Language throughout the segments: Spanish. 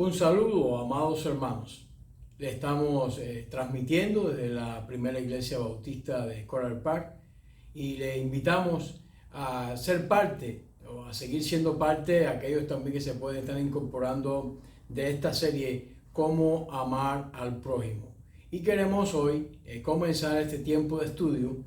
Un saludo, amados hermanos. Le estamos transmitiendo desde la primera iglesia bautista de Coral Park y le invitamos a ser parte o a seguir siendo parte, aquellos también que se pueden estar incorporando de esta serie, Cómo amar al prójimo. Y queremos hoy comenzar este tiempo de estudio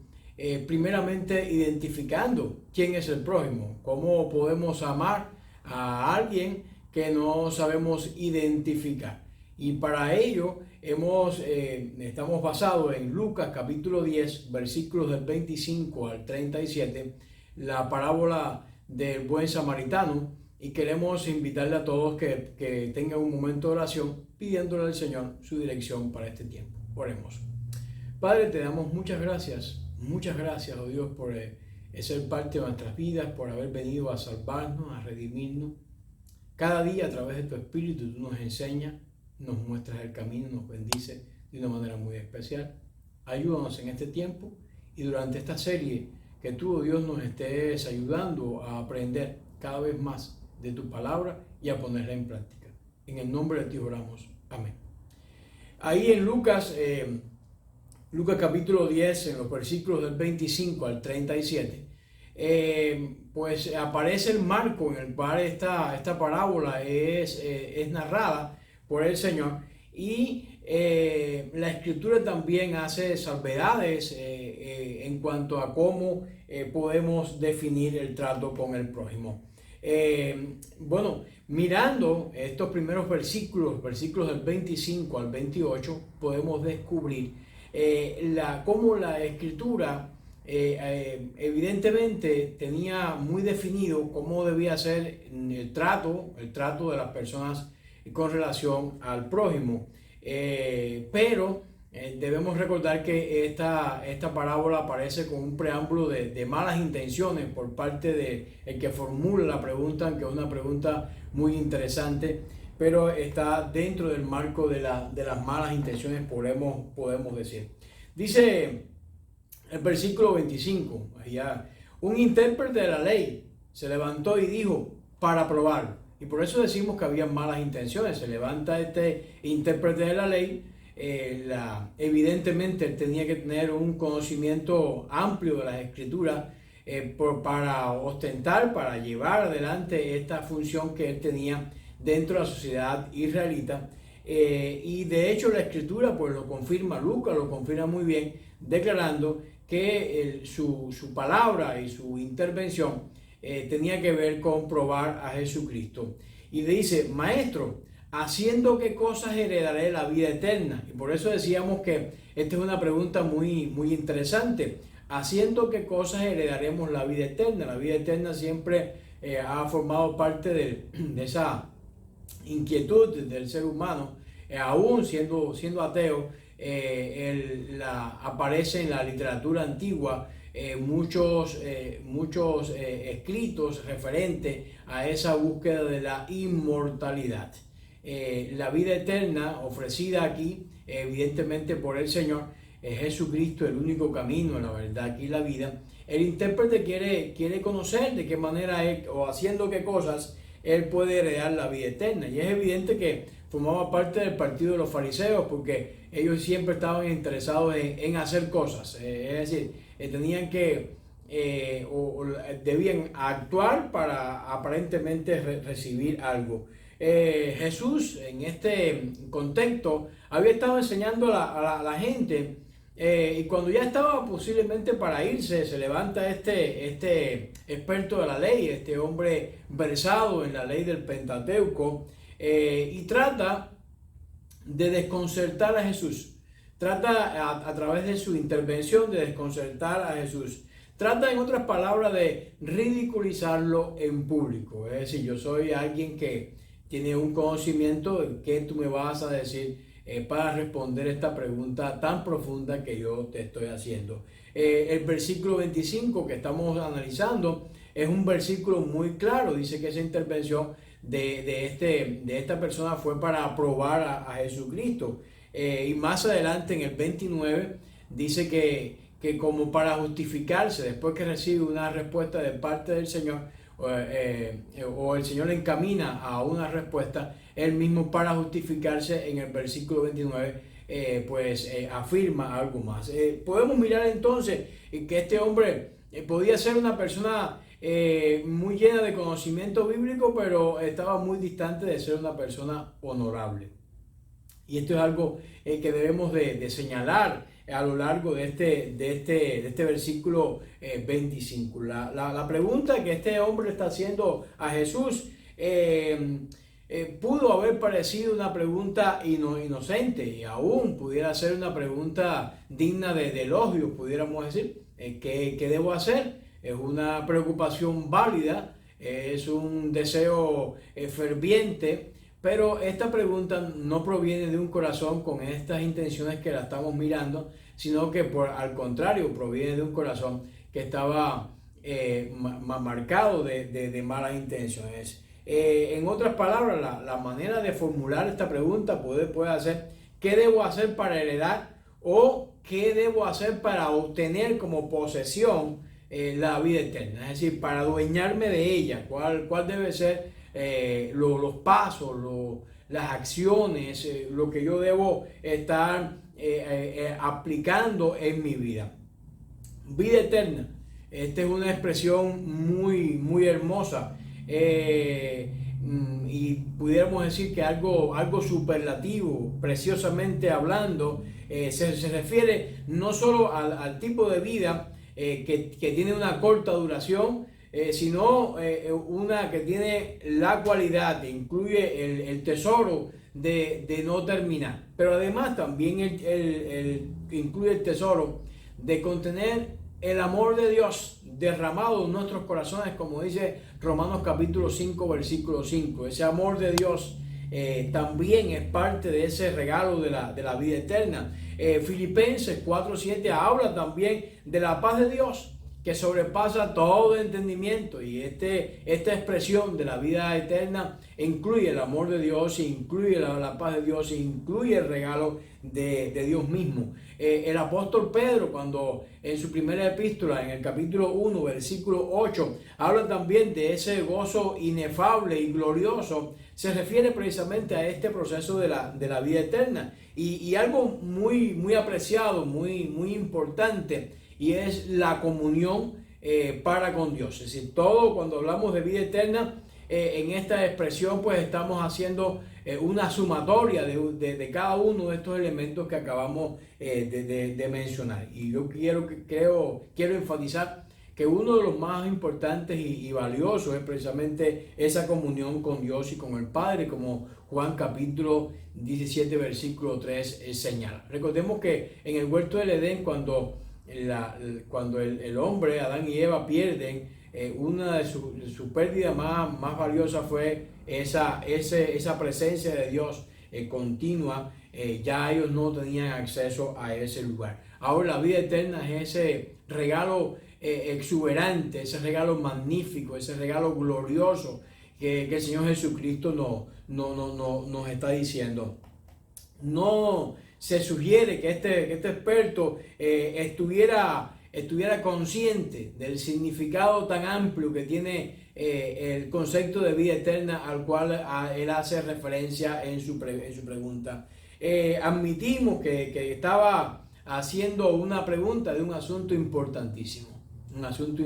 primeramente identificando quién es el prójimo, cómo podemos amar a alguien que no sabemos identificar. Y para ello estamos basados en Lucas capítulo 10, versículos del 25 al 37, la parábola del buen samaritano, y queremos invitarle a todos que tengan un momento de oración pidiéndole al Señor su dirección para este tiempo. Oremos. Padre, te damos muchas gracias, oh Dios, por ser parte de nuestras vidas, por haber venido a salvarnos, a redimirnos. Cada día a través de tu Espíritu tú nos enseñas, nos muestras el camino, nos bendices de una manera muy especial. Ayúdanos en este tiempo y durante esta serie que tú, oh Dios, nos estés ayudando a aprender cada vez más de tu palabra y a ponerla en práctica. En el nombre de ti oramos. Amén. Ahí en Lucas capítulo 10, en los versículos del 25 al 37, pues aparece el marco en el cual esta parábola es narrada por el Señor, y la Escritura también hace salvedades en cuanto a cómo podemos definir el trato con el prójimo. Mirando estos primeros versículos del 25 al 28, podemos descubrir cómo la Escritura evidentemente tenía muy definido cómo debía ser el trato de las personas con relación al prójimo. Pero debemos recordar que esta parábola aparece con un preámbulo de malas intenciones por parte de el que formula la pregunta, aunque es una pregunta muy interesante, pero está dentro del marco de las malas intenciones, podemos decir. Dice el versículo 25, allá, un intérprete de la ley se levantó y dijo para probar. Y por eso decimos que había malas intenciones. Se levanta este intérprete de la ley. Evidentemente él tenía que tener un conocimiento amplio de las escrituras para ostentar, para llevar adelante esta función que él tenía dentro de la sociedad israelita. Y de hecho la escritura pues lo confirma, Lucas lo confirma muy bien, declarando que su palabra y su intervención tenía que ver con probar a Jesucristo. Y le dice: maestro, ¿haciendo qué cosas heredaré la vida eterna? Y por eso decíamos que esta es una pregunta muy, muy interesante. ¿Haciendo qué cosas heredaremos la vida eterna? La vida eterna siempre ha formado parte de esa inquietud del ser humano, aún siendo ateo. Aparece en la literatura antigua muchos escritos referentes a esa búsqueda de la inmortalidad. La vida eterna ofrecida aquí, evidentemente por el Señor, es Jesucristo, el único camino, la verdad y la vida. El intérprete quiere conocer de qué manera o haciendo qué cosas él puede heredar la vida eterna. Y es evidente que formaba parte del partido de los fariseos, porque ellos siempre estaban interesados en hacer cosas. Es decir, tenían que debían actuar para aparentemente recibir algo. Jesús en este contexto había estado enseñando a la gente, y cuando ya estaba posiblemente para irse, se levanta este experto de la ley, este hombre versado en la ley del Pentateuco, y trata de desconcertar a Jesús. Trata a través de su intervención de desconcertar a Jesús. Trata, en otras palabras, de ridiculizarlo en público. Es decir, yo soy alguien que tiene un conocimiento de qué tú me vas a decir para responder esta pregunta tan profunda que yo te estoy haciendo. El versículo 25 que estamos analizando es un versículo muy claro. Dice que esa intervención de esta persona fue para probar a Jesucristo. Y más adelante en el 29 dice que como para justificarse, después que recibe una respuesta de parte del Señor, o el Señor le encamina a una respuesta, él mismo para justificarse en el versículo 29 afirma algo más. Podemos mirar entonces que este hombre podía ser una persona muy llena de conocimiento bíblico, pero estaba muy distante de ser una persona honorable. Y esto es algo que debemos de señalar a lo largo de este versículo 25. La pregunta que este hombre está haciendo a Jesús pudo haber parecido una pregunta inocente, y aún pudiera ser una pregunta digna de elogio, pudiéramos decir. ¿Qué debo hacer? Es una preocupación válida, es un deseo ferviente, pero esta pregunta no proviene de un corazón con estas intenciones que la estamos mirando, sino que al contrario proviene de un corazón que estaba marcado de malas intenciones. En otras palabras, la manera de formular esta pregunta puede ser: ¿qué debo hacer para heredar? O ¿qué debo hacer para obtener como posesión la vida eterna? Es decir, para adueñarme de ella, ¿cuál debe ser los pasos, las acciones, lo que yo debo estar aplicando en mi vida? Vida eterna. Esta es una expresión muy hermosa. Y pudiéramos decir que algo superlativo, preciosamente hablando, se refiere no solo al tipo de vida que tiene una corta duración, sino una que tiene la cualidad, incluye el tesoro de no terminar, pero además también incluye el tesoro de contener el amor de Dios derramado en nuestros corazones, como dice Romanos capítulo 5, versículo 5. Ese amor de Dios también es parte de ese regalo de la vida eterna. Filipenses 4:7 habla también de la paz de Dios que sobrepasa todo entendimiento, y esta expresión de la vida eterna incluye el amor de Dios, incluye la paz de Dios, incluye el regalo de Dios mismo. El apóstol Pedro, cuando en su primera epístola, en el capítulo 1, versículo 8, habla también de ese gozo inefable y glorioso, se refiere precisamente a este proceso de la vida eterna. Y algo muy apreciado, muy importante, y es la comunión para con Dios. Es decir, todo cuando hablamos de vida eterna, en esta expresión pues estamos haciendo una sumatoria de cada uno de estos elementos que acabamos de mencionar. Y yo quiero enfatizar que uno de los más importantes y valiosos es precisamente esa comunión con Dios y con el Padre, como Juan capítulo 17 versículo 3 señala. Recordemos que en el huerto del Edén, cuando el hombre, Adán y Eva, pierden, una de sus pérdidas más valiosas fue esa presencia de Dios continua. Ya ellos no tenían acceso a ese lugar. Ahora la vida eterna es ese regalo exuberante, ese regalo magnífico, ese regalo glorioso que el Señor Jesucristo nos está diciendo. No se sugiere que este experto estuviera consciente del significado tan amplio que tiene el concepto de vida eterna al cual él hace referencia en su pregunta. Admitimos que estaba haciendo una pregunta de un asunto importantísimo, un asunto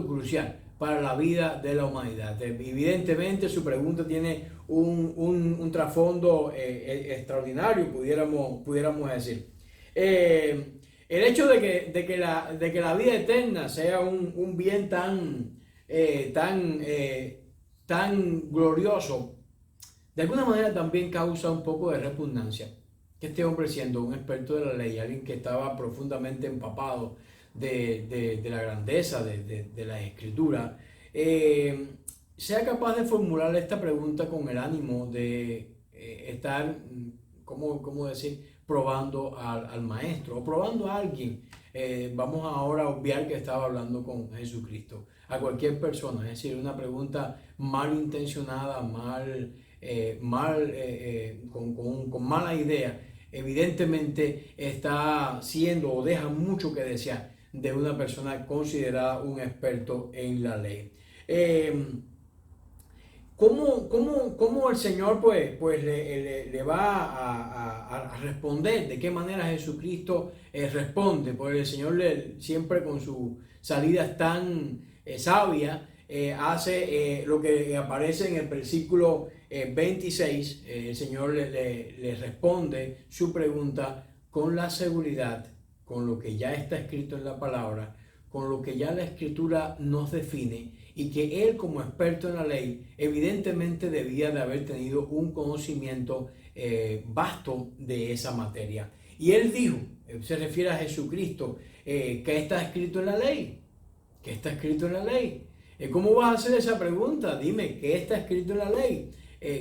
crucial para la vida de la humanidad. Evidentemente su pregunta tiene un trasfondo extraordinario, pudiéramos decir. El hecho de que la vida eterna sea un bien tan glorioso, de alguna manera también causa un poco de repugnancia. Que este hombre, siendo un experto de la ley, alguien que estaba profundamente empapado de la grandeza de la escritura, sea capaz de formular esta pregunta con el ánimo de estar, ¿cómo decir?, probando al maestro o probando a alguien. Vamos ahora a obviar que estaba hablando con Jesucristo. A cualquier persona, es decir, una pregunta malintencionada, con mala idea, evidentemente está siendo o deja mucho que desear de una persona considerada un experto en la ley. ¿Cómo el Señor pues le va a responder? ¿De qué manera Jesucristo responde? Porque el Señor siempre con sus salidas tan sabias hace lo que aparece en el versículo 26. El Señor le responde su pregunta con la seguridad, con lo que ya está escrito en la palabra, con lo que ya la Escritura nos define, y que él, como experto en la ley, evidentemente debía de haber tenido un conocimiento vasto de esa materia. Y él dijo, se refiere a Jesucristo, ¿qué está escrito en la ley? ¿Qué está escrito en la ley? ¿Cómo vas a hacer esa pregunta? Dime, ¿qué está escrito en la ley?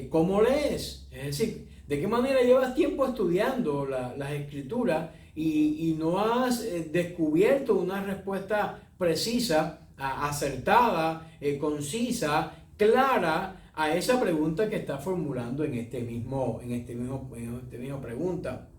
¿Cómo lees? Es decir, ¿de qué manera llevas tiempo estudiando las Escrituras y no has descubierto una respuesta precisa, acertada, concisa, clara a esa pregunta que está formulando en esta misma pregunta?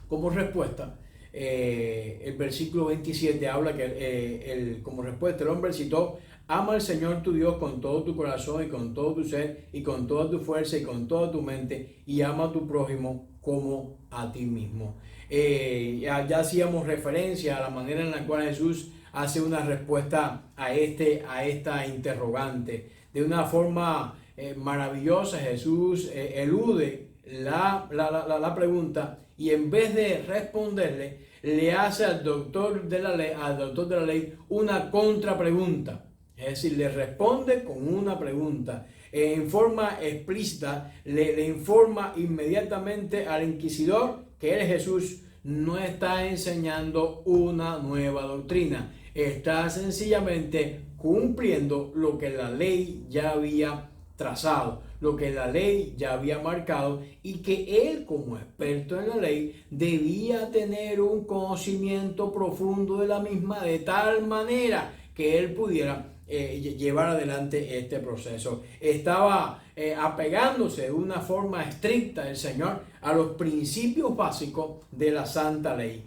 Como respuesta, el versículo 27 habla que como respuesta el hombre citó: ama al Señor tu Dios con todo tu corazón y con todo tu ser y con toda tu fuerza y con toda tu mente, y ama a tu prójimo como a ti mismo. Ya hacíamos referencia a la manera en la cual Jesús hace una respuesta a esta interrogante. De una forma maravillosa, Jesús elude la pregunta, y en vez de responderle, le hace al doctor de la ley una contrapregunta. Es decir, le responde con una pregunta. En forma explícita le informa inmediatamente al inquisidor que él, Jesús, no está enseñando una nueva doctrina. Está sencillamente cumpliendo lo que la ley ya había trazado, lo que la ley ya había marcado, y que él, como experto en la ley, debía tener un conocimiento profundo de la misma, de tal manera que él pudiera llevar adelante este proceso. Estaba apegándose de una forma estricta el Señor a los principios básicos de la santa ley.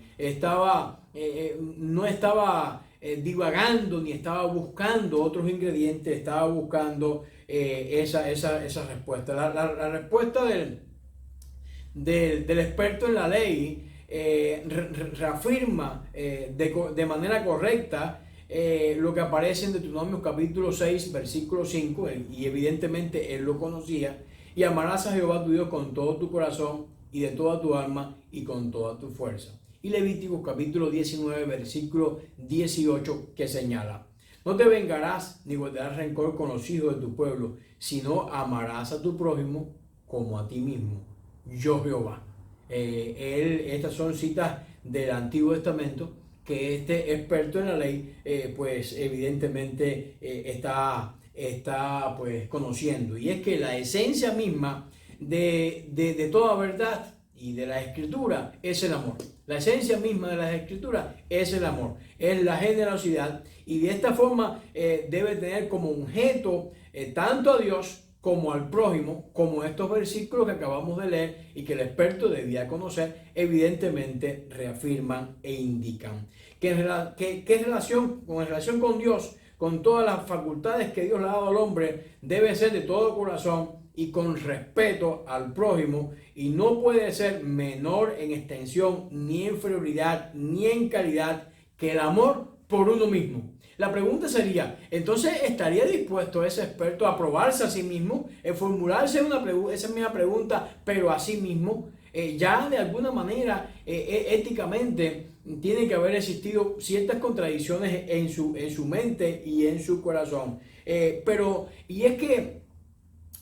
No estaba divagando ni estaba buscando otros ingredientes, estaba buscando esa respuesta. La respuesta del experto en la ley reafirma de manera correcta lo que aparece en Deuteronomio capítulo 6, versículo 5, y evidentemente él lo conocía: y amarás a Jehová tu Dios con todo tu corazón y de toda tu alma y con toda tu fuerza. Y Levítico capítulo 19, versículo 18, que señala: no te vengarás ni guardarás rencor con los hijos de tu pueblo, sino amarás a tu prójimo como a ti mismo, yo Jehová. Estas son citas del Antiguo Testamento que este experto en la ley pues evidentemente está pues conociendo. Y es que la esencia misma de toda verdad y de la Escritura es el amor. La esencia misma de las Escrituras es el amor, es la generosidad, y de esta forma debe tener como objeto tanto a Dios como al prójimo, como estos versículos que acabamos de leer y que el experto debía conocer, evidentemente reafirman e indican. ¿Qué relación con Dios, con todas las facultades que Dios le ha dado al hombre, debe ser de todo corazón y con respeto al prójimo, y no puede ser menor en extensión, ni en inferioridad, ni en calidad que el amor por uno mismo? La pregunta sería, entonces, ¿estaría dispuesto ese experto a probarse a sí mismo, formularse esa misma pregunta, pero a sí mismo? Ya de alguna manera, éticamente, tiene que haber existido ciertas contradicciones en su mente y en su corazón. Y es que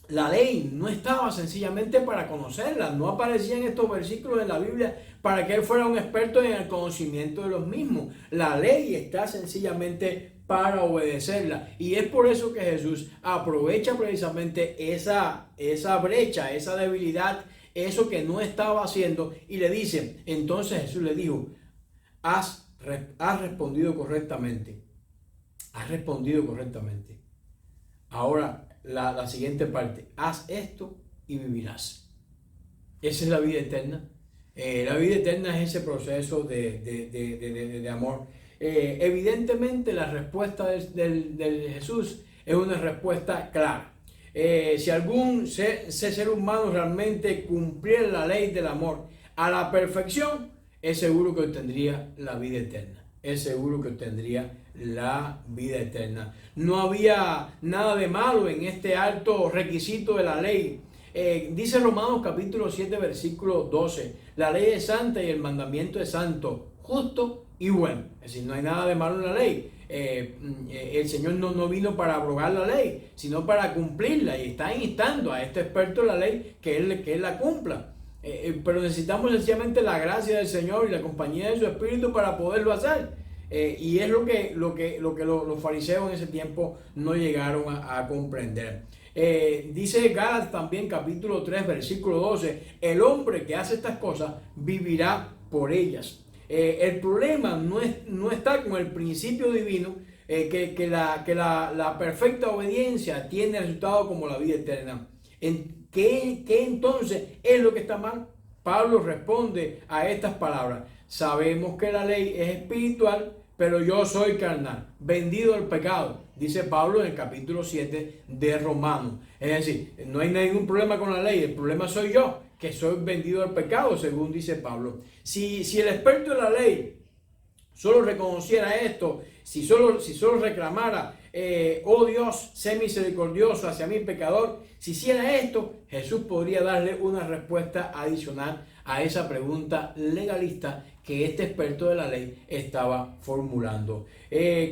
la ley no estaba sencillamente para conocerla, no aparecían estos versículos en la Biblia para que él fuera un experto en el conocimiento de los mismos. La ley está sencillamente para obedecerla, y es por eso que Jesús aprovecha precisamente esa brecha, esa debilidad, eso que no estaba haciendo, y le dice, entonces Jesús le dijo: has respondido correctamente, has respondido correctamente. Ahora, la siguiente parte: haz esto y vivirás. Esa es la vida eterna. La vida eterna es ese proceso de amor. Evidentemente la respuesta de Jesús es una respuesta clara. Si algún ser humano realmente cumpliera la ley del amor a la perfección, es seguro que obtendría la vida eterna. Es seguro que obtendría la vida eterna. No había nada de malo en este alto requisito de la ley. Dice Romanos capítulo 7 versículo 12, la ley es santa y el mandamiento es santo, justo y bueno. Es decir, no hay nada de malo en la ley. El Señor no vino para abrogar la ley, sino para cumplirla, y está instando a este experto en la ley que él la cumpla. Pero necesitamos sencillamente la gracia del Señor y la compañía de su Espíritu para poderlo hacer. Y es lo que los fariseos en ese tiempo no llegaron a comprender. Dice Gálatas también capítulo 3 versículo 12, el hombre que hace estas cosas vivirá por ellas. El problema no está con el principio divino, que la perfecta obediencia tiene resultado como la vida eterna. ¿Qué entonces es lo que está mal? Pablo responde a estas palabras. Sabemos que la ley es espiritual, pero yo soy carnal, vendido al pecado, dice Pablo en el capítulo 7 de Romanos. Es decir, no hay ningún problema con la ley, el problema soy yo, que soy vendido al pecado, según dice Pablo. Si el experto de la ley solo reconociera esto, si solo reclamara, oh Dios, sé misericordioso hacia mi pecador, si hiciera esto, Jesús podría darle una respuesta adicional a esa pregunta legalista que este experto de la ley estaba formulando.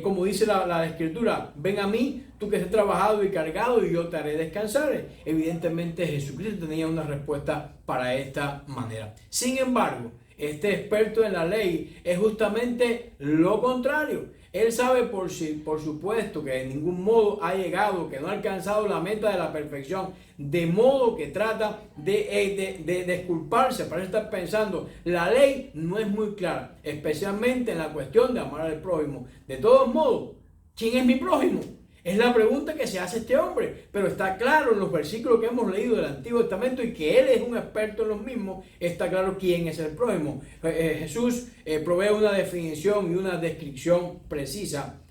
Como dice la Escritura, ven a mí, tú que estés trabajado y cargado, y yo te haré descansar. Evidentemente Jesucristo tenía una respuesta para esta manera. Sin embargo, este experto en la ley es justamente lo contrario. Él sabe por supuesto que de ningún modo ha llegado, que no ha alcanzado la meta de la perfección, de modo que trata de disculparse para estar pensando, la ley no es muy clara, especialmente en la cuestión de amar al prójimo. De todos modos, ¿quién es mi prójimo? Es la pregunta que se hace este hombre, pero está claro en los versículos que hemos leído del Antiguo Testamento y que él es un experto en los mismos, está claro quién es el prójimo. Jesús provee una definición y una descripción precisa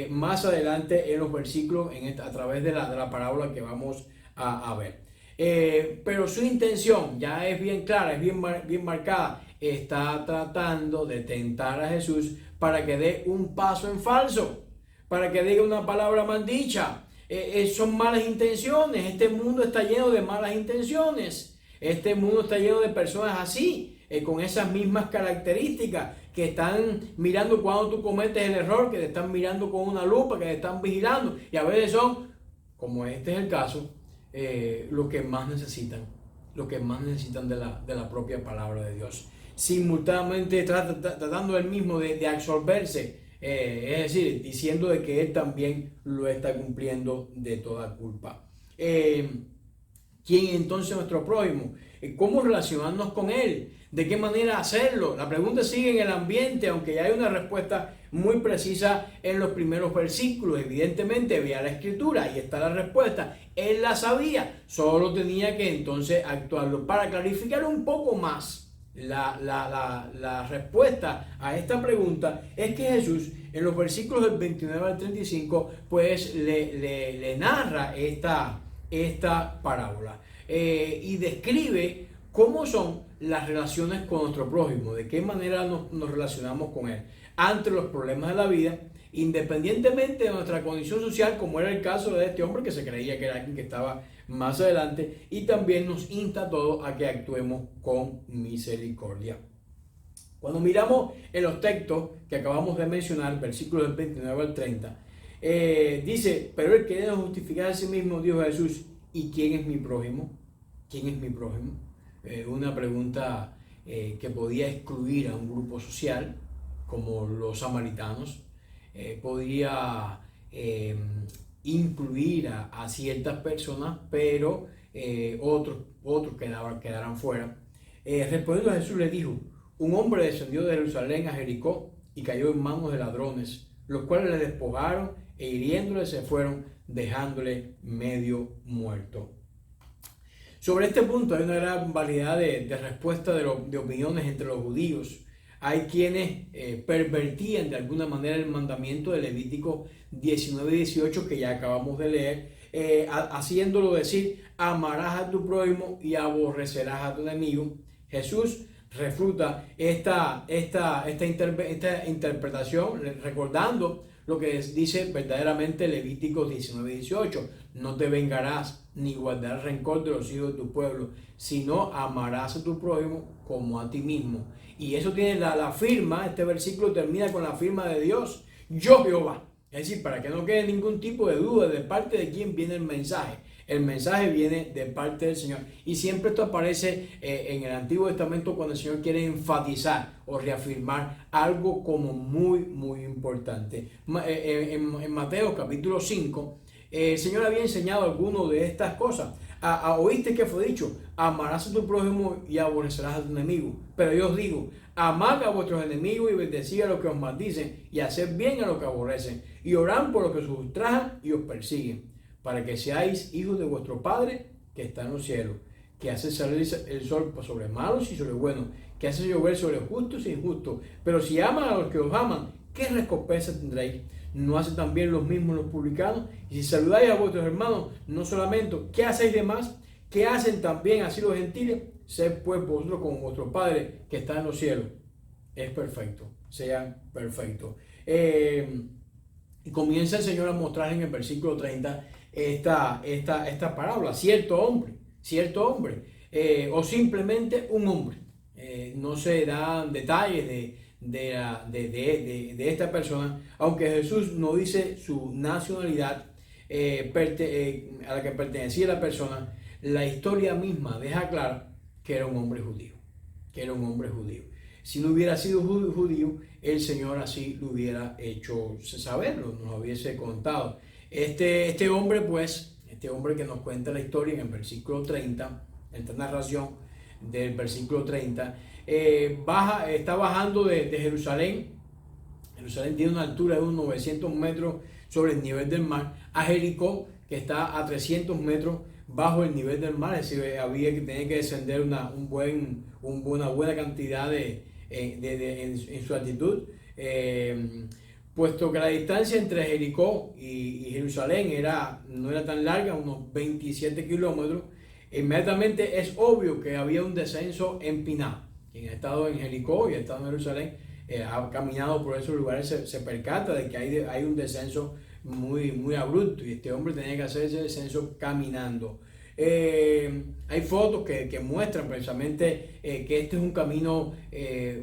más adelante en los versículos a través de la parábola que vamos a ver. Pero su intención ya es bien clara, es bien marcada. Está tratando de tentar a Jesús para que dé un paso en falso, para que diga una palabra maldicha. Son malas intenciones. Este mundo está lleno de malas intenciones. Este mundo está lleno de personas así, con esas mismas características, que están mirando cuando tú cometes el error, que te están mirando con una lupa, que te están vigilando, y a veces son, como este es el caso, lo que más necesitan de la propia palabra de Dios, simultáneamente tratando él mismo de absorberse, es decir, diciendo de que él también lo está cumpliendo de toda culpa. ¿Quién entonces es nuestro prójimo? ¿Cómo relacionarnos con él? ¿De qué manera hacerlo? La pregunta sigue en el ambiente, aunque ya hay una respuesta muy precisa en los primeros versículos. Evidentemente veía la Escritura y está la respuesta. Él la sabía, solo tenía que entonces actuarlo. Para clarificar un poco más la respuesta a esta pregunta, es que Jesús en los versículos del 29 al 35 pues le narra esta parábola, y describe cómo son las relaciones con nuestro prójimo, de qué manera nos relacionamos con él ante los problemas de la vida, independientemente de nuestra condición social, como era el caso de este hombre que se creía que era alguien que estaba más adelante, y también nos insta a todos a que actuemos con misericordia. Cuando miramos en los textos que acabamos de mencionar, versículos del 29 al 30, dice, pero él queriendo justificar a sí mismo, dijo Jesús, ¿y quién es mi prójimo? ¿Quién es mi prójimo? Una pregunta que podía excluir a un grupo social, como los samaritanos, podría incluir a ciertas personas, pero otros quedarán fuera. Respondiendo a Jesús le dijo, un hombre descendió de Jerusalén a Jericó y cayó en manos de ladrones, los cuales le despojaron e hiriéndole se fueron, dejándole medio muerto. Sobre este punto hay una gran variedad de respuestas de opiniones entre los judíos. hay quienes pervertían de alguna manera el mandamiento de Levítico 19 y 18 que ya acabamos de leer, haciéndolo decir: amarás a tu prójimo y aborrecerás a tu enemigo. Jesús refuta esta interpretación recordando lo que dice verdaderamente Levítico 19 y 18: no te vengarás ni guardarás rencor de los hijos de tu pueblo, sino amarás a tu prójimo como a ti mismo. Y eso tiene la firma, este versículo termina con la firma de Dios: yo Jehová. Es decir, para que no quede ningún tipo de duda de parte de quién viene el mensaje. El mensaje viene de parte del Señor. Y siempre esto aparece en el Antiguo Testamento cuando el Señor quiere enfatizar o reafirmar algo como muy, muy importante. En Mateo capítulo 5, el Señor había enseñado algunas de estas cosas. Oíste que fue dicho: amarás a tu prójimo y aborrecerás a tu enemigo. Pero yo os digo: amad a vuestros enemigos y bendecid a los que os maldicen, y haced bien a los que aborrecen, y orad por los que os ultrajan y os persiguen, para que seáis hijos de vuestro Padre que está en los cielos, que hace salir el sol sobre malos y sobre buenos, que hace llover sobre justos e injustos. Pero si aman a los que os aman, ¿qué recompensa tendréis? ¿No hacen también los mismos los publicanos? Y si saludáis a vuestros hermanos, no solamente, ¿qué hacéis de más? ¿Qué hacen también así los gentiles? Sed pues vosotros como vuestro Padre que está en los cielos es perfecto. Sean perfectos. Y comienza el Señor a mostrar en el versículo 30 esta parábola: cierto hombre, o simplemente un hombre. No se dan detalles de esta persona, aunque Jesús no dice su nacionalidad a la que pertenecía la persona. La historia misma deja claro que era un hombre judío, Si no hubiera sido judío, el Señor así lo hubiera hecho saberlo, nos hubiese contado. Este hombre que nos cuenta la historia en el versículo 30, esta narración del versículo 30, está bajando de Jerusalén. Jerusalén tiene una altura de unos 900 metros sobre el nivel del mar, a Jericó, que está a 300 metros bajo el nivel del mar. Es decir, tenía que descender una buena cantidad en su altitud. Puesto que la distancia entre Jericó y Jerusalén no era tan larga, unos 27 kilómetros, inmediatamente es obvio que había un descenso empinado. Quien ha estado en Jericó y ha estado en Jerusalén, ha caminado por esos lugares, se percata de que hay un descenso muy, muy abrupto, y este hombre tenía que hacer ese descenso caminando. Hay fotos que muestran precisamente que este es un camino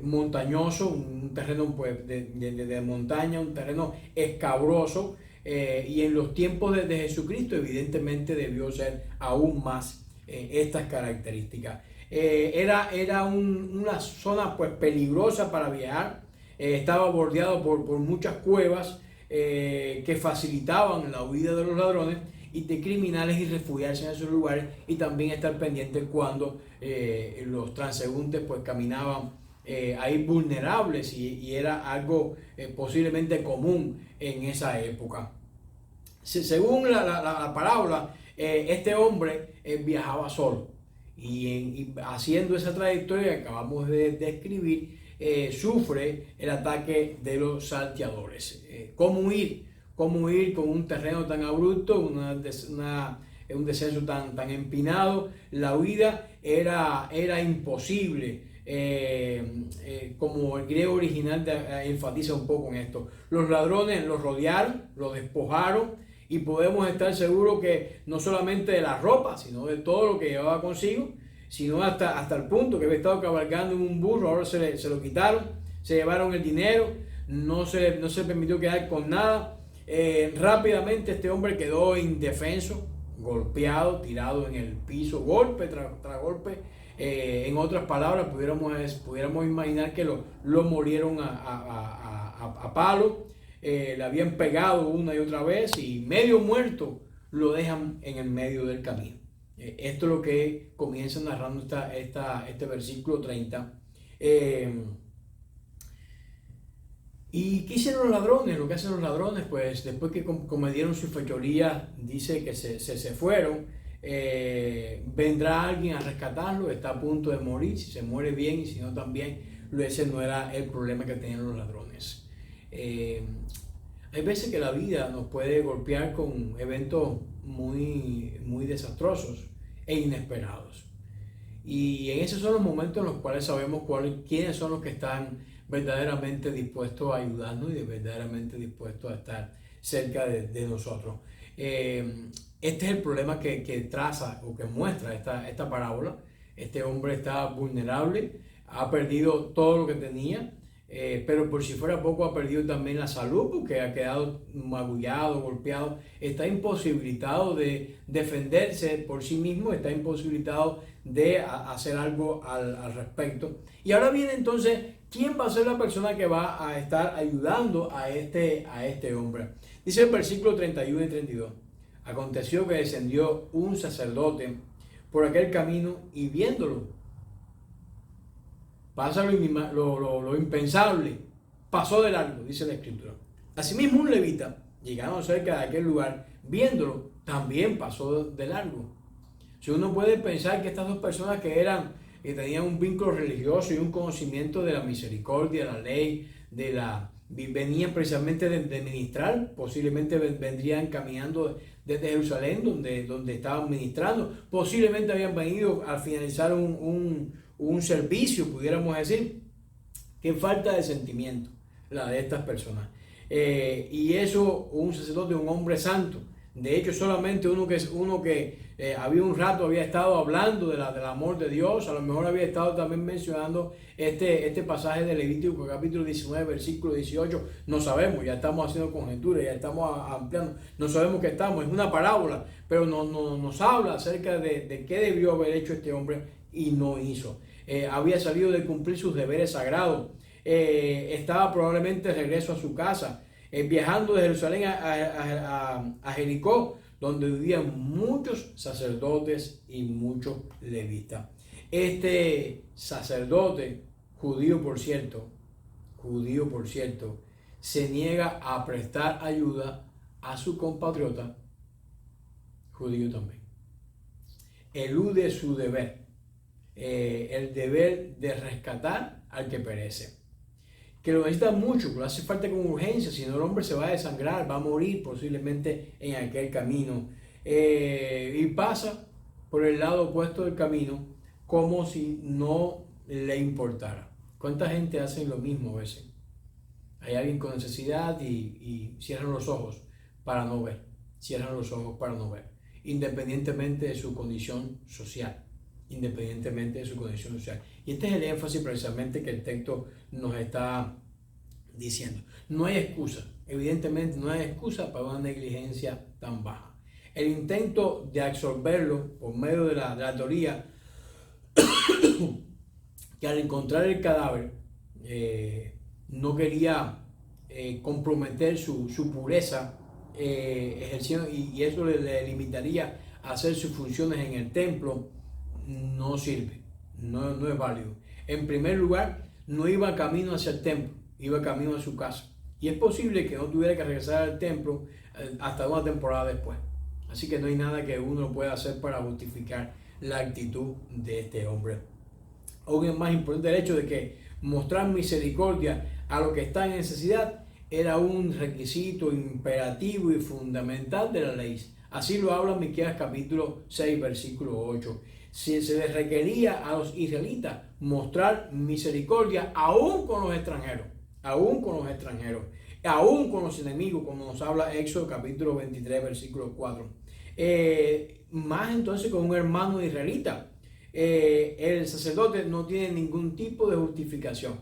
montañoso, un terreno pues, de montaña, un terreno escabroso, y en los tiempos de Jesucristo evidentemente debió ser aún más estas características. Era una zona pues peligrosa para viajar. Estaba bordeado por muchas cuevas que facilitaban la huida de los ladrones y de criminales, y refugiarse en esos lugares, y también estar pendientes cuando los transeúntes pues caminaban ahí vulnerables, y era algo posiblemente común en esa época. Según la parábola, este hombre viajaba solo, y haciendo esa trayectoria que acabamos de describir, sufre el ataque de los salteadores. ¿Cómo huir con un terreno tan abrupto, un descenso tan empinado? La huida era imposible. Como el griego original enfatiza un poco en esto. Los ladrones lo rodearon, lo despojaron, y podemos estar seguros que no solamente de la ropa, sino de todo lo que llevaba consigo, sino hasta el punto que había estado cabalgando en un burro, ahora se lo quitaron, se llevaron el dinero, no se permitió quedar con nada. Rápidamente este hombre quedó indefenso, golpeado, tirado en el piso, golpe tras golpe. En otras palabras, pudiéramos imaginar que lo molieron a palo. Le habían pegado una y otra vez, y medio muerto lo dejan en el medio del camino. Esto es lo que comienza narrando este versículo 30. ¿Y qué hicieron los ladrones? Lo que hacen los ladrones, pues después que cometieron su fechoría, dice que se fueron. Vendrá alguien a rescatarlo, está a punto de morir, si se muere bien, y si no también ese no era el problema que tenían los ladrones. Hay veces que la vida nos puede golpear con eventos muy desastrosos e inesperados. Y en esos son los momentos en los cuales sabemos quiénes son los que están verdaderamente dispuestos a ayudarnos y verdaderamente dispuestos a estar cerca de nosotros. Este es el problema que traza o que muestra esta parábola. Este hombre está vulnerable, ha perdido todo lo que tenía, pero por si fuera poco ha perdido también la salud porque ha quedado magullado, golpeado, está imposibilitado de defenderse por sí mismo, está imposibilitado de hacer algo al respecto. Y ahora viene entonces, ¿quién va a ser la persona que va a estar ayudando a este hombre? Dice el versículo 31 y 32. Aconteció que descendió un sacerdote por aquel camino y viéndolo, pasa lo impensable, pasó de largo, dice la escritura. Asimismo un levita, llegando cerca de aquel lugar, viéndolo, también pasó de largo. Si uno puede pensar que estas dos personas que tenían un vínculo religioso y un conocimiento de la misericordia, de la ley, venían precisamente de ministrar, posiblemente vendrían caminando desde Jerusalén, donde estaban ministrando, posiblemente habían venido a finalizar un servicio, pudiéramos decir. Qué falta de sentimiento la de estas personas. Y eso, un sacerdote, un hombre santo. De hecho, solamente uno que había un rato había estado hablando del amor de Dios, a lo mejor había estado también mencionando este pasaje de Levítico capítulo 19, versículo 18. No sabemos, ya estamos haciendo conjeturas, ya estamos ampliando, no sabemos qué estamos, es una parábola, pero nos habla acerca de qué debió haber hecho este hombre y no hizo. Había salido de cumplir sus deberes sagrados, estaba probablemente de regreso a su casa, viajando de Jerusalén a Jericó, donde vivían muchos sacerdotes y muchos levitas. Este sacerdote, judío por cierto, se niega a prestar ayuda a su compatriota judío también. Elude su deber, el deber de rescatar al que perece. Que lo necesita mucho, que lo hace falta con urgencia, si no el hombre se va a desangrar, va a morir posiblemente en aquel camino. Y pasa por el lado opuesto del camino como si no le importara. ¿Cuánta gente hace lo mismo a veces? Hay alguien con necesidad y cierran los ojos para no ver, independientemente de su condición social. Y este es el énfasis precisamente que el texto nos está diciendo. No hay excusa, evidentemente no hay excusa para una negligencia tan baja. El intento de absorberlo por medio de la teoría que al encontrar el cadáver no quería comprometer su pureza, ejerciendo, y eso le limitaría a hacer sus funciones en el templo, no sirve, no es válido. En primer lugar, no iba camino hacia el templo, iba camino a su casa. Y es posible que no tuviera que regresar al templo hasta una temporada después. Así que no hay nada que uno pueda hacer para justificar la actitud de este hombre. Aún es más importante el hecho de que mostrar misericordia a los que están en necesidad era un requisito imperativo y fundamental de la ley. Así lo habla Miqueas capítulo 6, versículo 8. Si se les requería a los israelitas mostrar misericordia aún con los extranjeros, aún con los enemigos, como nos habla Éxodo capítulo 23, versículo 4. Más entonces con un hermano israelita. El sacerdote no tiene ningún tipo de justificación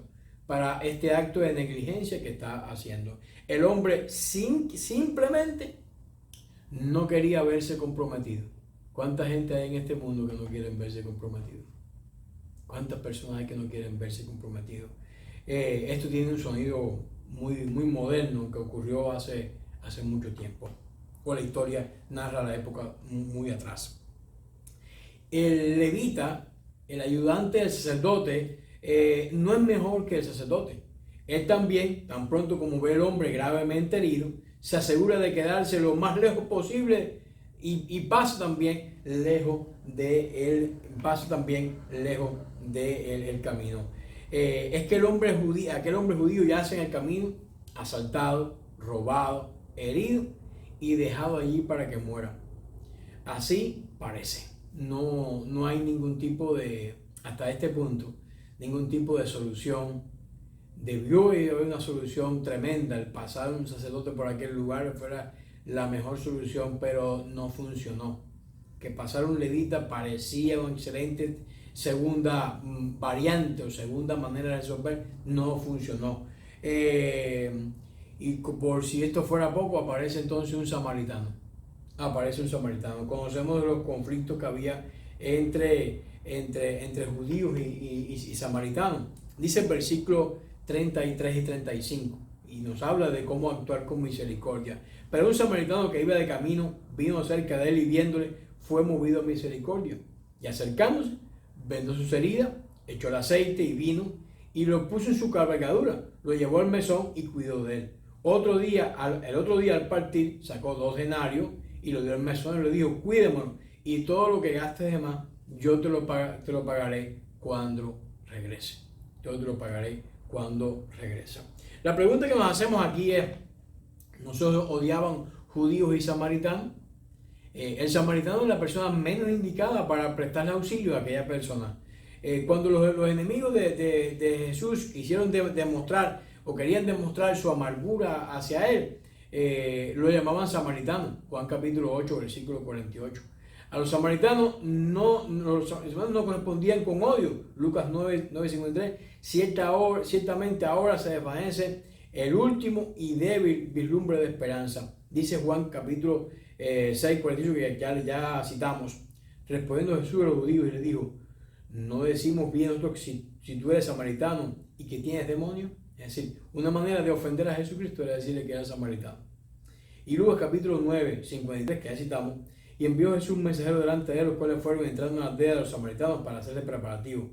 para este acto de negligencia que está haciendo. El hombre simplemente no quería verse comprometido. ¿Cuánta gente hay en este mundo que no quieren verse comprometidos? ¿Cuántas personas hay que no quieren verse comprometidos? Esto tiene un sonido muy moderno que ocurrió hace mucho tiempo, o la historia narra la época muy atrás. El levita, el ayudante del sacerdote, no es mejor que el sacerdote. Él también, tan pronto como ve al hombre gravemente herido, se asegura de quedarse lo más lejos posible y pasa también lejos de el camino. es que aquel hombre judío yace en el camino, asaltado, robado, herido y dejado allí para que muera. Así parece. No hay ningún tipo de, hasta este punto, ningún tipo de solución. Debió haber una solución tremenda. El pasar un sacerdote por aquel lugar fuera la mejor solución, pero no funcionó. Que pasar un levita parecía una excelente segunda variante o segunda manera de resolver, no funcionó. Y por si esto fuera poco, aparece entonces un samaritano. Conocemos los conflictos que había entre judíos y samaritanos. Dice el versículo 33 y 35 y nos habla de cómo actuar con misericordia. Pero un samaritano que iba de camino vino cerca de él y viéndole fue movido a misericordia. Y acercándose, vendó sus heridas, echó el aceite y vino y lo puso en su cabalgadura, lo llevó al mesón y cuidó de él. El otro día al partir sacó 2 denarios y lo dio al mesón y le dijo: cuídemelo y todo lo que gastes de más yo te lo pagaré cuando regrese. La pregunta que nos hacemos aquí es: ¿no se odiaban judíos y samaritanos? El samaritano es la persona menos indicada para prestarle auxilio a aquella persona. Cuando los enemigos de Jesús quisieron demostrar o querían demostrar su amargura hacia él, lo llamaban samaritano. Juan capítulo 8, versículo 48. A los samaritanos no correspondían con odio. Lucas 9:53. Ciertamente ahora se desvanece el último y débil vislumbre de esperanza. Dice Juan capítulo 6:48, que ya citamos. Respondiendo Jesús a los judíos y les dijo: ¿no decimos bien nosotros que si tú eres samaritano y que tienes demonio? Es decir, una manera de ofender a Jesucristo era decirle que era samaritano. Y Lucas capítulo 9:53, que ya citamos: y envió Jesús un mensajero delante de él, los cuales fueron entrando en la aldea de los samaritanos para hacerle preparativo.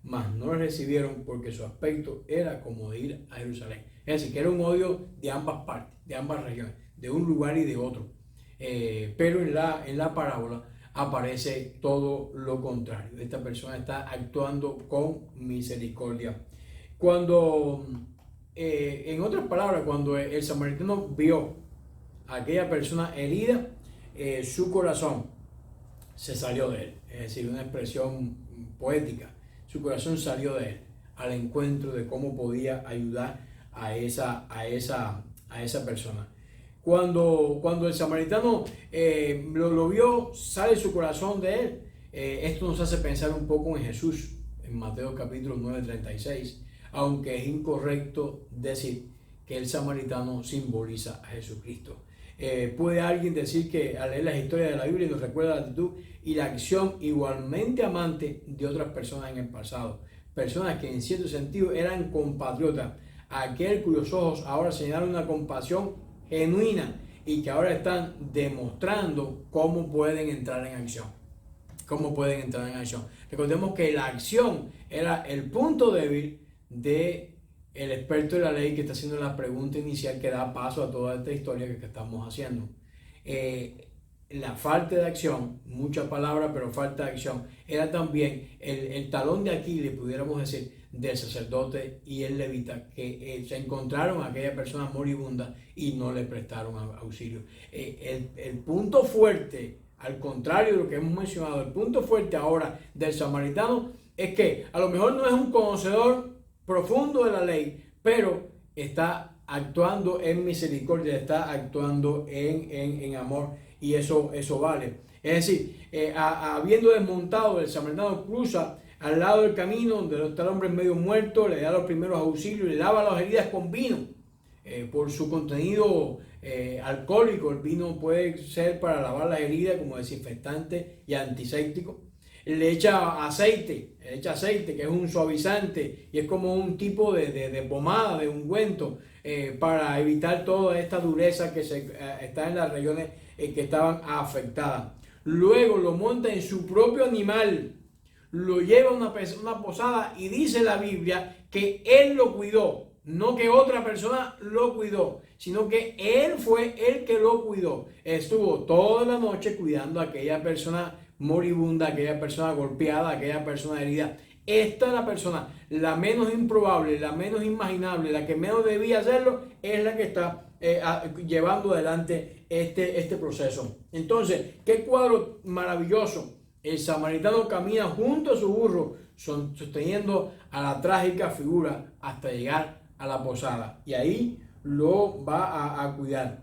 Mas no le recibieron porque su aspecto era como de ir a Jerusalén. Es decir, que era un odio de ambas partes, de ambas regiones, de un lugar y de otro. Pero en la parábola aparece todo lo contrario. Esta persona está actuando con misericordia. En otras palabras, cuando el samaritano vio a aquella persona herida, su corazón se salió de él. Es decir, una expresión poética. Su corazón salió de él al encuentro de cómo podía ayudar a esa persona. Cuando el samaritano lo vio, sale su corazón de él. Esto nos hace pensar un poco en Jesús, en Mateo capítulo 9:36, aunque es incorrecto decir que el samaritano simboliza a Jesucristo. Puede alguien decir que al leer las historias de la Biblia nos recuerda la actitud y la acción igualmente amante de otras personas en el pasado, personas que en cierto sentido eran compatriotas, aquel cuyos ojos ahora señalan una compasión genuina y que ahora están demostrando cómo pueden entrar en acción. Recordemos que la acción era el punto débil de el experto de la ley que está haciendo la pregunta inicial que da paso a toda esta historia que estamos haciendo. La falta de acción, muchas palabras, pero falta de acción, era también el talón de Aquiles, pudiéramos decir, del sacerdote y el levita, que se encontraron a aquella persona moribunda y no le prestaron auxilio. El punto fuerte, al contrario de lo que hemos mencionado, el punto fuerte ahora del samaritano es que a lo mejor no es un conocedor profundo de la ley, pero está actuando en misericordia, está actuando en amor, y eso vale. Es decir, habiendo desmontado, el samaritano cruza al lado del camino donde está el hombre medio muerto, le da los primeros auxilios, le lava las heridas con vino. Por su contenido alcohólico, el vino puede ser para lavar las heridas como desinfectante y antiséptico. Le echa aceite, que es un suavizante y es como un tipo de pomada, de ungüento, para evitar toda esta dureza que está en las regiones que estaban afectadas. Luego lo monta en su propio animal, lo lleva a una posada y dice la Biblia que él lo cuidó, no que otra persona lo cuidó, sino que él fue el que lo cuidó. Estuvo toda la noche cuidando a aquella persona moribunda, aquella persona golpeada, aquella persona herida. Esta es la persona, la menos improbable, la menos imaginable, la que menos debía hacerlo, es la que está llevando adelante este proceso. Entonces, qué cuadro maravilloso. El samaritano camina junto a su burro, sosteniendo a la trágica figura hasta llegar a la posada. Y ahí lo va a cuidar.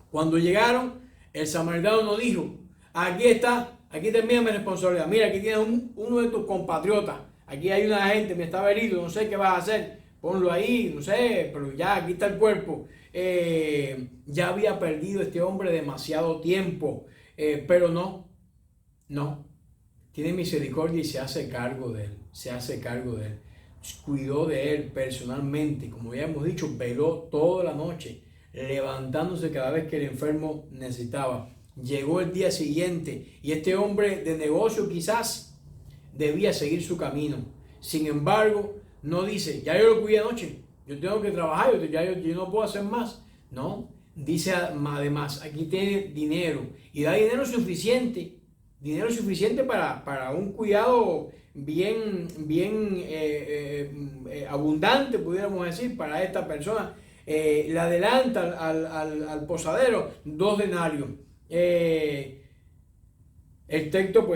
Cuando llegaron, el samaritano nos dijo: aquí está, aquí termina mi responsabilidad. Mira, aquí tienes uno de tus compatriotas. Aquí hay una gente, me estaba herido, no sé qué vas a hacer. Ponlo ahí, no sé, pero ya, aquí está el cuerpo. Ya había perdido este hombre demasiado tiempo, pero no. Tiene misericordia y se hace cargo de él, cuidó de él personalmente, como ya hemos dicho, veló toda la noche, levantándose cada vez que el enfermo necesitaba. Llegó el día siguiente y este hombre de negocio quizás debía seguir su camino. Sin embargo, no dice: ya yo lo cuidé anoche, yo tengo que trabajar, yo no puedo hacer más. No, dice además: aquí tiene dinero, y da dinero suficiente para un cuidado bien abundante, pudiéramos decir, para esta persona. Le adelanta al posadero 2 denarios. El texto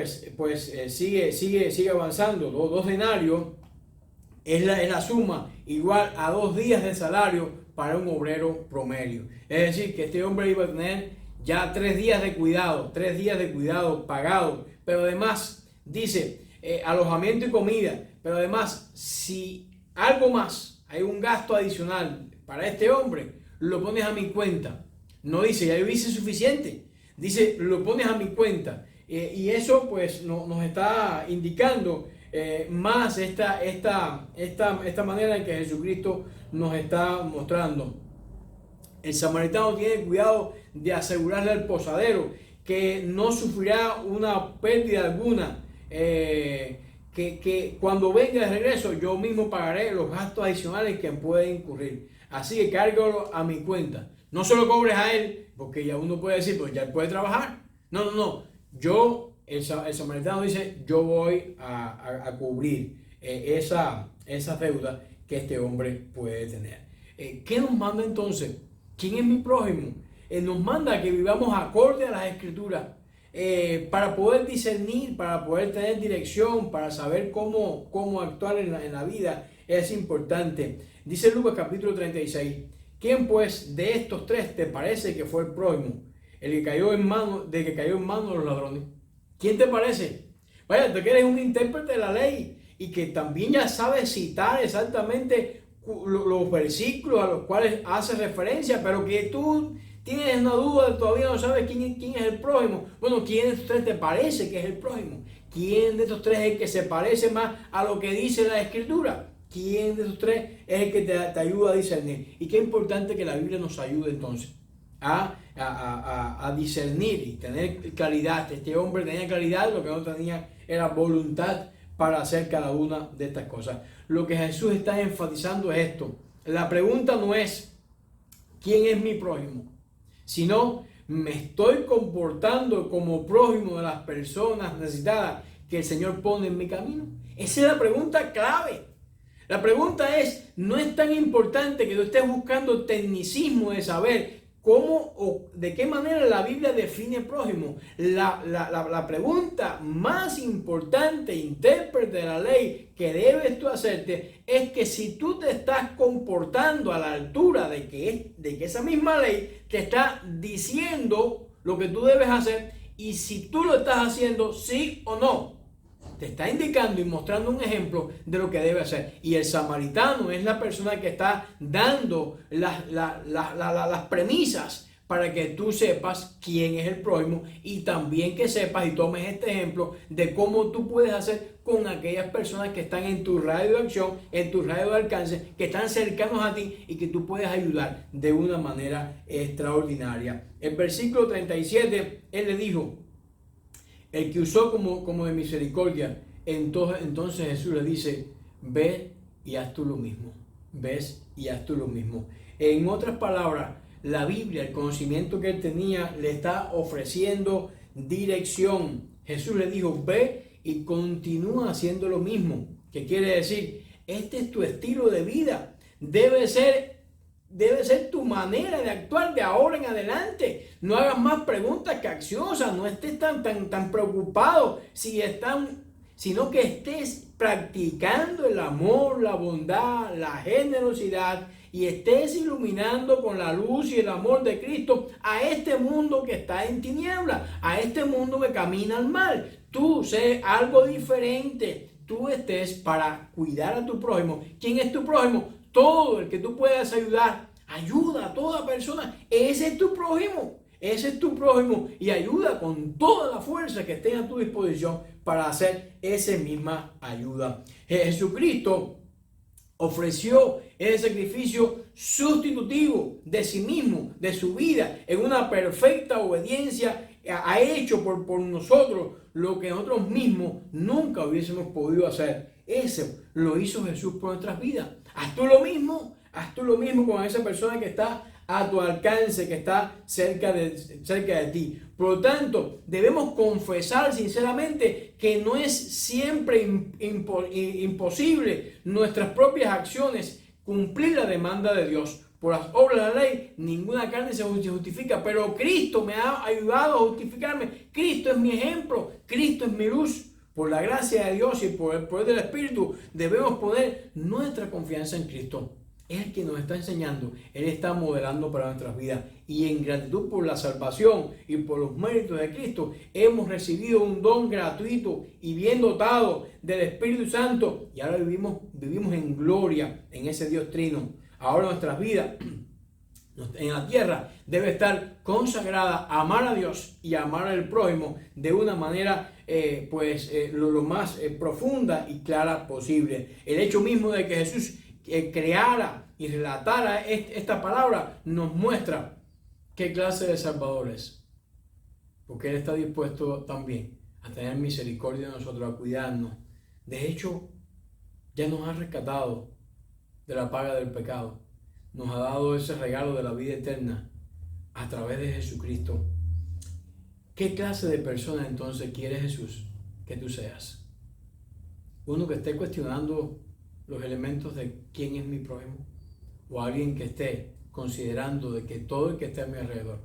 sigue avanzando. 2 denarios es la suma igual a 2 días de salario para un obrero promedio. Es decir, que este hombre iba a tener ya 3 días de cuidado, 3 días de cuidado pagado, pero además dice alojamiento y comida, pero además si algo más, hay un gasto adicional para este hombre, lo pones a mi cuenta. No dice: ya yo hice suficiente, dice: lo pones a mi cuenta. Y eso pues nos está indicando más esta manera en que Jesucristo nos está mostrando. El samaritano tiene cuidado de asegurarle al posadero que no sufrirá una pérdida alguna, que cuando venga de regreso yo mismo pagaré los gastos adicionales que puede incurrir. Así que cárgalo a mi cuenta. No se lo cobres a él, porque ya uno puede decir: pues ya él puede trabajar. No. El samaritano dice: yo voy a cubrir esa deuda que este hombre puede tener. ¿Qué nos manda entonces? ¿Quién es mi prójimo? Nos manda que vivamos acorde a las Escrituras, para poder discernir, para poder tener dirección, para saber cómo actuar en la vida. Es importante. Dice Lucas capítulo 36: ¿quién pues de estos 3 te parece que fue el prójimo, el que cayó en manos de los ladrones? ¿Quién te parece? Vaya, tú que eres un intérprete de la ley y que también ya sabes citar exactamente los versículos a los cuales hace referencia, pero que tú tienes una duda, todavía no sabes quién es el prójimo. Bueno, ¿quién de estos 3 te parece que es el prójimo? ¿Quién de estos 3 es el que se parece más a lo que dice la Escritura? ¿Quién de estos 3 es el que te ayuda a discernir? Y qué importante que la Biblia nos ayude entonces a discernir y tener claridad. Este hombre tenía claridad, lo que no tenía era voluntad para hacer cada una de estas cosas. Lo que Jesús está enfatizando es esto. La pregunta no es ¿quién es mi prójimo?, sino ¿me estoy comportando como prójimo de las personas necesitadas que el Señor pone en mi camino? Esa es la pregunta clave. La pregunta es: no es tan importante que tú estés buscando tecnicismo de saber cómo o de qué manera la Biblia define prójimo. La pregunta más importante, intérprete de la ley, que debes tú hacerte es que si tú te estás comportando a la altura de que esa misma ley te está diciendo lo que tú debes hacer, y si tú lo estás haciendo sí o no. Te está indicando y mostrando un ejemplo de lo que debe hacer. Y el samaritano es la persona que está dando las premisas para que tú sepas quién es el prójimo, y también que sepas y tomes este ejemplo de cómo tú puedes hacer con aquellas personas que están en tu radio de acción, en tu radio de alcance, que están cercanos a ti y que tú puedes ayudar de una manera extraordinaria. El versículo 37, él le dijo: el que usó como de misericordia. Entonces Jesús le dice: ve y haz tú lo mismo. Ves y haz tú lo mismo. En otras palabras, la Biblia, el conocimiento que él tenía, le está ofreciendo dirección. Jesús le dijo: ve y continúa haciendo lo mismo. que quiere decir, este es tu estilo de vida, debe ser tu manera de actuar de ahora en adelante. No hagas más preguntas que acciones, no estés tan preocupado sino que estés practicando el amor, la bondad, la generosidad y estés iluminando con la luz y el amor de Cristo a este mundo que está en tinieblas, a este mundo que camina al mal. Tú sé algo diferente, tú estés para cuidar a tu prójimo. ¿Quién es tu prójimo? Todo el que tú puedas ayudar. Ayuda a toda persona. Ese es tu prójimo. Ese es tu prójimo. Y ayuda con toda la fuerza que esté a tu disposición para hacer esa misma ayuda. Jesucristo ofreció ese sacrificio sustitutivo de sí mismo, de su vida, en una perfecta obediencia. Ha hecho por nosotros lo que nosotros mismos nunca hubiésemos podido hacer. Eso lo hizo Jesús por nuestras vidas. Haz tú lo mismo con esa persona que está a tu alcance, que está cerca de ti. Por lo tanto, debemos confesar sinceramente que no es siempre imposible nuestras propias acciones cumplir la demanda de Dios. Por las obras de la ley, ninguna carne se justifica, pero Cristo me ha ayudado a justificarme. Cristo es mi ejemplo, Cristo es mi luz. Por la gracia de Dios y por el poder del Espíritu, debemos poner nuestra confianza en Cristo. Es el que nos está enseñando, Él está modelando para nuestras vidas. Y en gratitud por la salvación y por los méritos de Cristo, hemos recibido un don gratuito y bien dotado del Espíritu Santo. Y ahora vivimos en gloria en ese Dios trino. Ahora nuestras vidas en la tierra debe estar consagrada a amar a Dios y amar al prójimo de una manera lo más profunda y clara posible. El hecho mismo de que Jesús creara y relatara esta palabra nos muestra qué clase de Salvador es, porque Él está dispuesto también a tener misericordia de nosotros, a cuidarnos. De hecho, ya nos ha rescatado de la paga del pecado, nos ha dado ese regalo de la vida eterna a través de Jesucristo. ¿Qué clase de persona entonces quiere Jesús que tú seas? Uno que esté cuestionando los elementos de quién es mi prójimo, o alguien que esté considerando de que todo el que esté a mi alrededor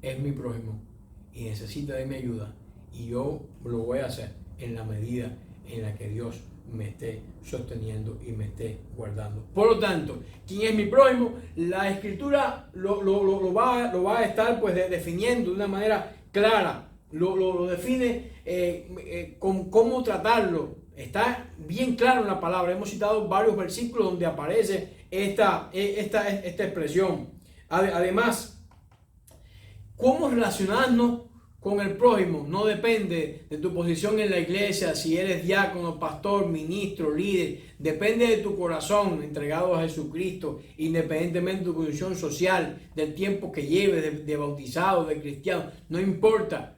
es mi prójimo y necesita de mi ayuda, y yo lo voy a hacer en la medida en la que Dios me esté sosteniendo y me esté guardando. Por lo tanto, ¿quién es mi prójimo? La Escritura lo va a estar definiendo de una manera clara, lo define con cómo tratarlo. Está bien claro en la palabra. Hemos citado varios versículos donde aparece esta expresión. Además, cómo relacionarnos con el prójimo no depende de tu posición en la iglesia, si eres diácono, pastor, ministro, líder. Depende de tu corazón entregado a Jesucristo, independientemente de tu condición social, del tiempo que lleves de bautizado, de cristiano. No importa.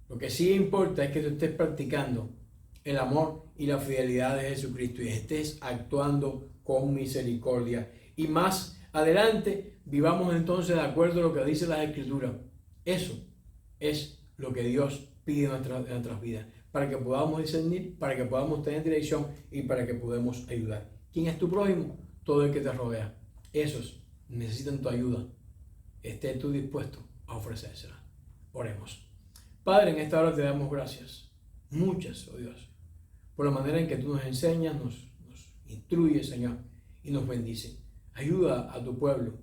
Lo que sí importa es que tú estés practicando el amor y la fidelidad de Jesucristo y estés actuando con misericordia. Y más adelante vivamos entonces de acuerdo a lo que dice la Escritura. Eso es lo que Dios pide en nuestras vidas, para que podamos discernir, para que podamos tener dirección y para que podamos ayudar. ¿Quién es tu prójimo? Todo el que te rodea. Esos necesitan tu ayuda. Estés tú dispuesto a ofrecérsela. Oremos. Padre, en esta hora te damos gracias. Muchas, oh Dios, por la manera en que tú nos enseñas, nos instruyes, Señor, y nos bendice. Ayuda a tu pueblo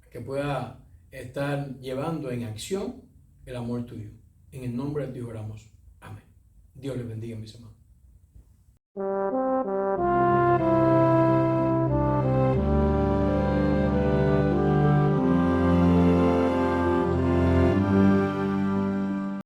a que pueda estar llevando en acción el amor tuyo. En el nombre de Dios oramos. Amén. Dios les bendiga, mis hermanos.